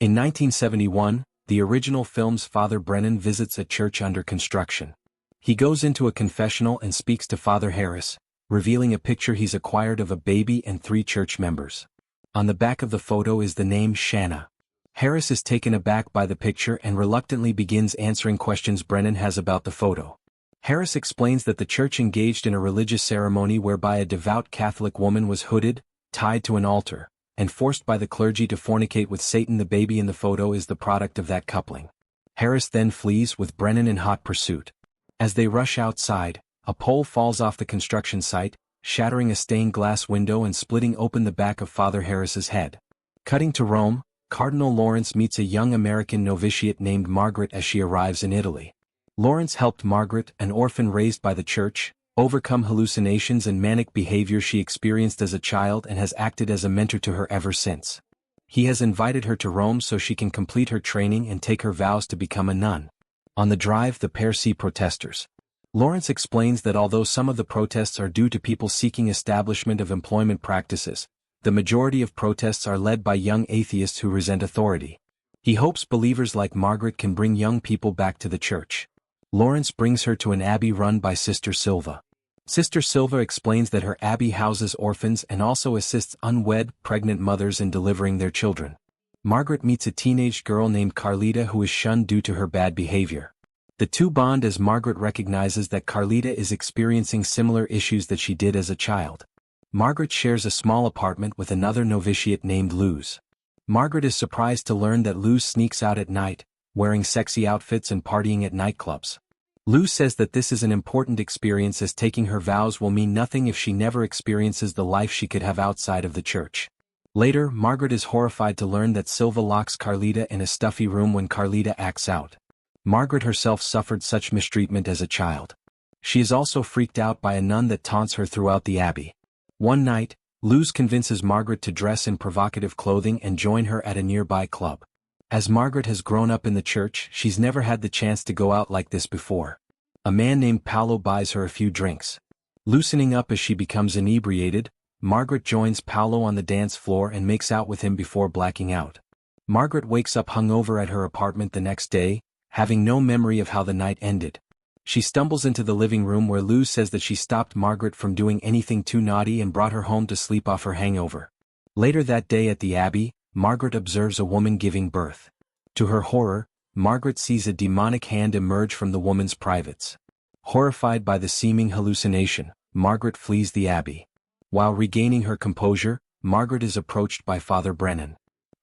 In 1971, the original film's Father Brennan visits a church under construction. He goes into a confessional and speaks to Father Harris, revealing a picture he's acquired of a baby and 3 church members. On the back of the photo is the name Shanna. Harris is taken aback by the picture and reluctantly begins answering questions Brennan has about the photo. Harris explains that the church engaged in a religious ceremony whereby a devout Catholic woman was hooded, tied to an altar, and forced by the clergy to fornicate with Satan. The baby in the photo is the product of that coupling. Harris then flees with Brennan in hot pursuit. As they rush outside, a pole falls off the construction site, shattering a stained glass window and splitting open the back of Father Harris's head. Cutting to Rome, Cardinal Lawrence meets a young American novitiate named Margaret as she arrives in Italy. Lawrence helped Margaret, an orphan raised by the church, overcome hallucinations and manic behavior she experienced as a child and has acted as a mentor to her ever since. He has invited her to Rome so she can complete her training and take her vows to become a nun. On the drive, the pair see protesters. Lawrence explains that although some of the protests are due to people seeking establishment of employment practices, the majority of protests are led by young atheists who resent authority. He hopes believers like Margaret can bring young people back to the church. Lawrence brings her to an abbey run by Sister Silva. Sister Silva explains that her abbey houses orphans and also assists unwed, pregnant mothers in delivering their children. Margaret meets a teenage girl named Carlita who is shunned due to her bad behavior. The two bond as Margaret recognizes that Carlita is experiencing similar issues that she did as a child. Margaret shares a small apartment with another novitiate named Luz. Margaret is surprised to learn that Luz sneaks out at night, wearing sexy outfits and partying at nightclubs. Luz says that this is an important experience as taking her vows will mean nothing if she never experiences the life she could have outside of the church. Later, Margaret is horrified to learn that Silva locks Carlita in a stuffy room when Carlita acts out. Margaret herself suffered such mistreatment as a child. She is also freaked out by a nun that taunts her throughout the abbey. One night, Luz convinces Margaret to dress in provocative clothing and join her at a nearby club. As Margaret has grown up in the church, she's never had the chance to go out like this before. A man named Paolo buys her a few drinks. Loosening up as she becomes inebriated, Margaret joins Paolo on the dance floor and makes out with him before blacking out. Margaret wakes up hungover at her apartment the next day, having no memory of how the night ended. She stumbles into the living room where Luz says that she stopped Margaret from doing anything too naughty and brought her home to sleep off her hangover. Later that day at the abbey, Margaret observes a woman giving birth. To her horror, Margaret sees a demonic hand emerge from the woman's privates. Horrified by the seeming hallucination, Margaret flees the abbey. While regaining her composure, Margaret is approached by Father Brennan.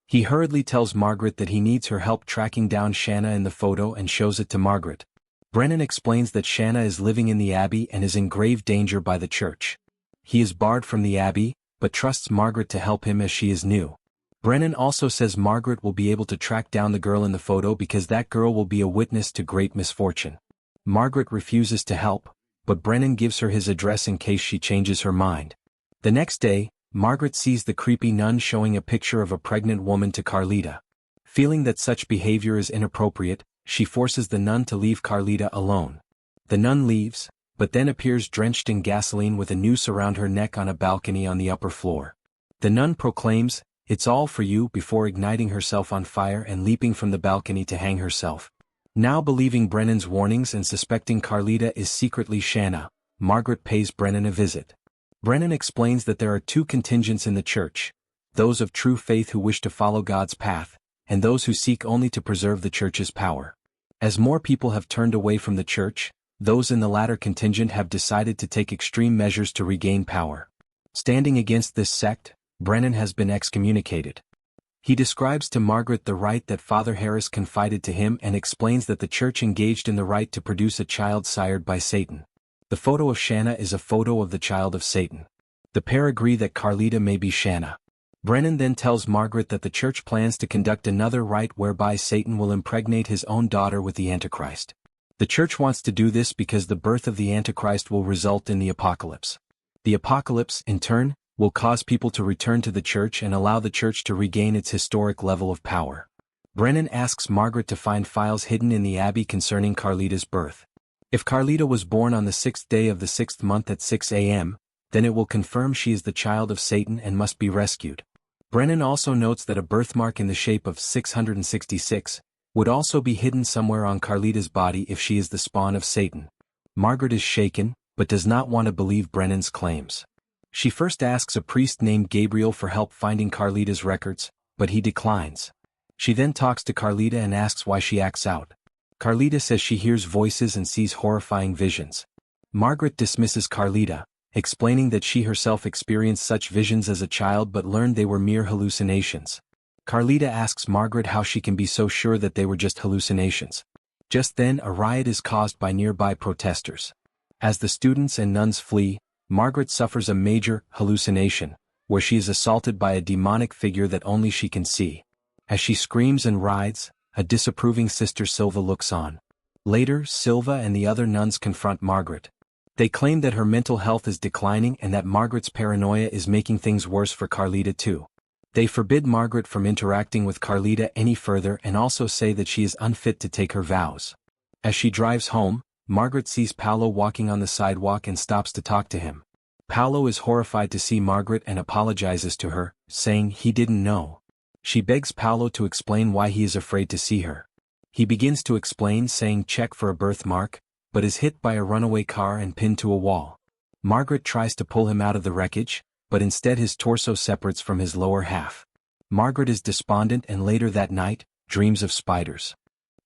He hurriedly tells Margaret that he needs her help tracking down Shanna in the photo and shows it to Margaret. Brennan explains that Shanna is living in the abbey and is in grave danger by the church. He is barred from the abbey, but trusts Margaret to help him as she is new. Brennan also says Margaret will be able to track down the girl in the photo because that girl will be a witness to great misfortune. Margaret refuses to help, but Brennan gives her his address in case she changes her mind. The next day, Margaret sees the creepy nun showing a picture of a pregnant woman to Carlita. Feeling that such behavior is inappropriate, she forces the nun to leave Carlita alone. The nun leaves, but then appears drenched in gasoline with a noose around her neck on a balcony on the upper floor. The nun proclaims, "It's all for you," before igniting herself on fire and leaping from the balcony to hang herself. Now believing Brennan's warnings and suspecting Carlita is secretly Shanna, Margaret pays Brennan a visit. Brennan explains that there are two contingents in the church, those of true faith who wish to follow God's path, and those who seek only to preserve the church's power. As more people have turned away from the church, those in the latter contingent have decided to take extreme measures to regain power. Standing against this sect, Brennan has been excommunicated. He describes to Margaret the rite that Father Harris confided to him and explains that the church engaged in the rite to produce a child sired by Satan. The photo of Shanna is a photo of the child of Satan. The pair agree that Carlita may be Shanna. Brennan then tells Margaret that the church plans to conduct another rite whereby Satan will impregnate his own daughter with the Antichrist. The church wants to do this because the birth of the Antichrist will result in the apocalypse. The apocalypse, in turn, will cause people to return to the church and allow the church to regain its historic level of power. Brennan asks Margaret to find files hidden in the abbey concerning Carlita's birth. If Carlita was born on the 6th day of the 6th month at 6 a.m., then it will confirm she is the child of Satan and must be rescued. Brennan also notes that a birthmark in the shape of 666 would also be hidden somewhere on Carlita's body if she is the spawn of Satan. Margaret is shaken, but does not want to believe Brennan's claims. She first asks a priest named Gabriel for help finding Carlita's records, but he declines. She then talks to Carlita and asks why she acts out. Carlita says she hears voices and sees horrifying visions. Margaret dismisses Carlita, explaining that she herself experienced such visions as a child but learned they were mere hallucinations. Carlita asks Margaret how she can be so sure that they were just hallucinations. Just then a riot is caused by nearby protesters. As the students and nuns flee, Margaret suffers a major hallucination, where she is assaulted by a demonic figure that only she can see. As she screams and writhes, a disapproving Sister Silva looks on. Later, Silva and the other nuns confront Margaret. They claim that her mental health is declining and that Margaret's paranoia is making things worse for Carlita too. They forbid Margaret from interacting with Carlita any further and also say that she is unfit to take her vows. As she drives home, Margaret sees Paolo walking on the sidewalk and stops to talk to him. Paolo is horrified to see Margaret and apologizes to her, saying he didn't know. She begs Paolo to explain why he is afraid to see her. He begins to explain, saying check for a birthmark, but is hit by a runaway car and pinned to a wall. Margaret tries to pull him out of the wreckage, but instead his torso separates from his lower half. Margaret is despondent and later that night, dreams of spiders.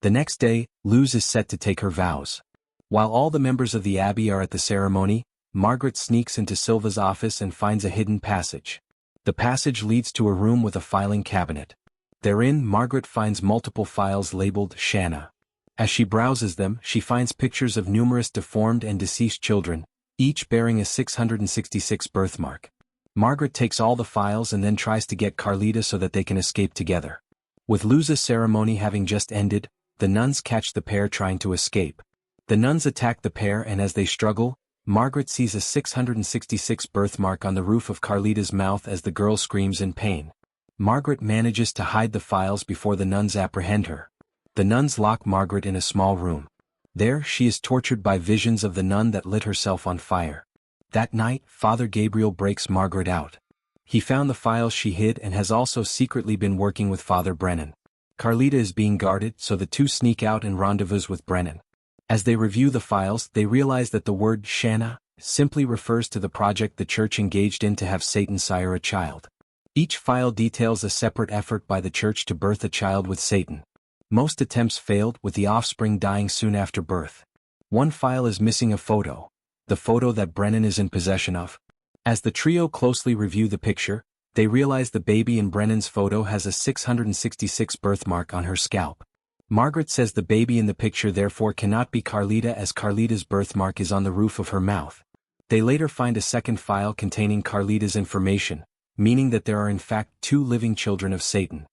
The next day, Luz is set to take her vows. While all the members of the abbey are at the ceremony, Margaret sneaks into Silva's office and finds a hidden passage. The passage leads to a room with a filing cabinet. Therein, Margaret finds multiple files labeled Shanna. As she browses them, she finds pictures of numerous deformed and deceased children, each bearing a 666 birthmark. Margaret takes all the files and then tries to get Carlita so that they can escape together. With Luz's ceremony having just ended, the nuns catch the pair trying to escape. The nuns attack the pair and as they struggle, Margaret sees a 666 birthmark on the roof of Carlita's mouth as the girl screams in pain. Margaret manages to hide the files before the nuns apprehend her. The nuns lock Margaret in a small room. There she is tortured by visions of the nun that lit herself on fire. That night, Father Gabriel breaks Margaret out. He found the files she hid and has also secretly been working with Father Brennan. Carlita is being guarded, so the two sneak out and rendezvous with Brennan. As they review the files, they realize that the word Shanna simply refers to the project the church engaged in to have Satan sire a child. Each file details a separate effort by the church to birth a child with Satan. Most attempts failed, with the offspring dying soon after birth. One file is missing a photo, the photo that Brennan is in possession of. As the trio closely review the picture, they realize the baby in Brennan's photo has a 666 birthmark on her scalp. Margaret says the baby in the picture therefore cannot be Carlita as Carlita's birthmark is on the roof of her mouth. They later find a second file containing Carlita's information, meaning that there are in fact two living children of Satan.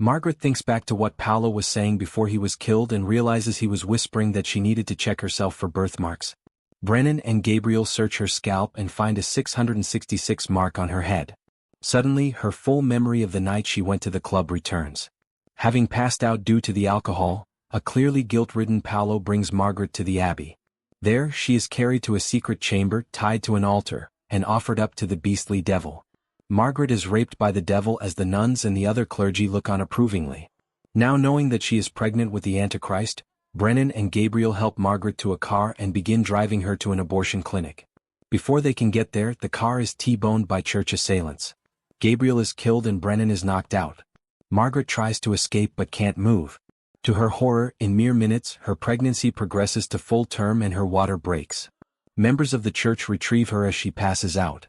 Margaret thinks back to what Paolo was saying before he was killed and realizes he was whispering that she needed to check herself for birthmarks. Brennan and Gabriel search her scalp and find a 666 mark on her head. Suddenly, her full memory of the night she went to the club returns. Having passed out due to the alcohol, a clearly guilt-ridden Paolo brings Margaret to the abbey. There, she is carried to a secret chamber, tied to an altar, and offered up to the beastly devil. Margaret is raped by the devil as the nuns and the other clergy look on approvingly. Now knowing that she is pregnant with the Antichrist, Brennan and Gabriel help Margaret to a car and begin driving her to an abortion clinic. Before they can get there, the car is T-boned by church assailants. Gabriel is killed and Brennan is knocked out. Margaret tries to escape but can't move. To her horror, in mere minutes, her pregnancy progresses to full term and her water breaks. Members of the church retrieve her as she passes out.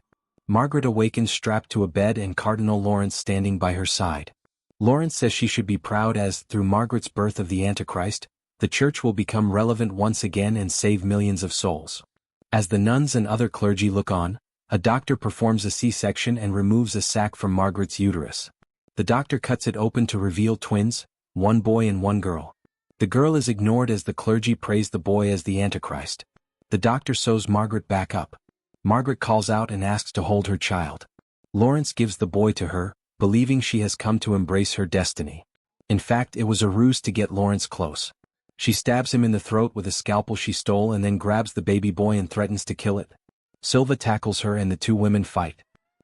Margaret awakens strapped to a bed and Cardinal Lawrence standing by her side. Lawrence says she should be proud as, through Margaret's birth of the Antichrist, the church will become relevant once again and save millions of souls. As the nuns and other clergy look on, a doctor performs a C-section and removes a sac from Margaret's uterus. The doctor cuts it open to reveal twins, one boy and one girl. The girl is ignored as the clergy praise the boy as the Antichrist. The doctor sews Margaret back up. Margaret calls out and asks to hold her child. Lawrence gives the boy to her, believing she has come to embrace her destiny. In fact, it was a ruse to get Lawrence close. She stabs him in the throat with a scalpel she stole and then grabs the baby boy and threatens to kill it. Silva tackles her and the two women fight.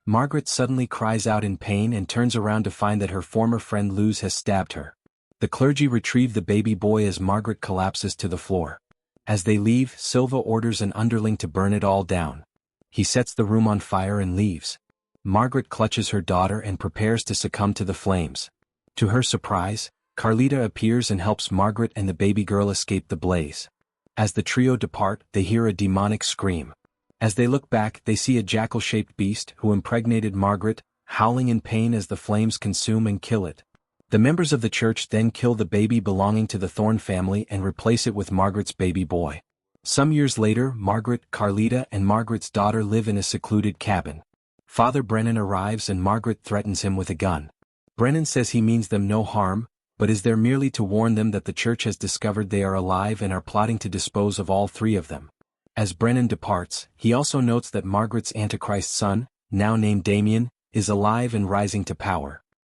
Margaret suddenly cries out in pain and turns around to find that her former friend Luz has stabbed her. The clergy retrieve the baby boy as Margaret collapses to the floor. As they leave, Silva orders an underling to burn it all down. He sets the room on fire and leaves. Margaret clutches her daughter and prepares to succumb to the flames. To her surprise, Carlita appears and helps Margaret and the baby girl escape the blaze. As the trio depart, they hear a demonic scream. As they look back, they see a jackal-shaped beast who impregnated Margaret, howling in pain as the flames consume and kill it. The members of the church then kill the baby belonging to the Thorn family and replace it with Margaret's baby boy. Some years later, Margaret, Carlita, and Margaret's daughter live in a secluded cabin. Father Brennan arrives and Margaret threatens him with a gun. Brennan says he means them no harm, but is there merely to warn them that the church has discovered they are alive and are plotting to dispose of all three of them. As Brennan departs, he also notes that Margaret's Antichrist son, now named Damien, is alive and rising to power.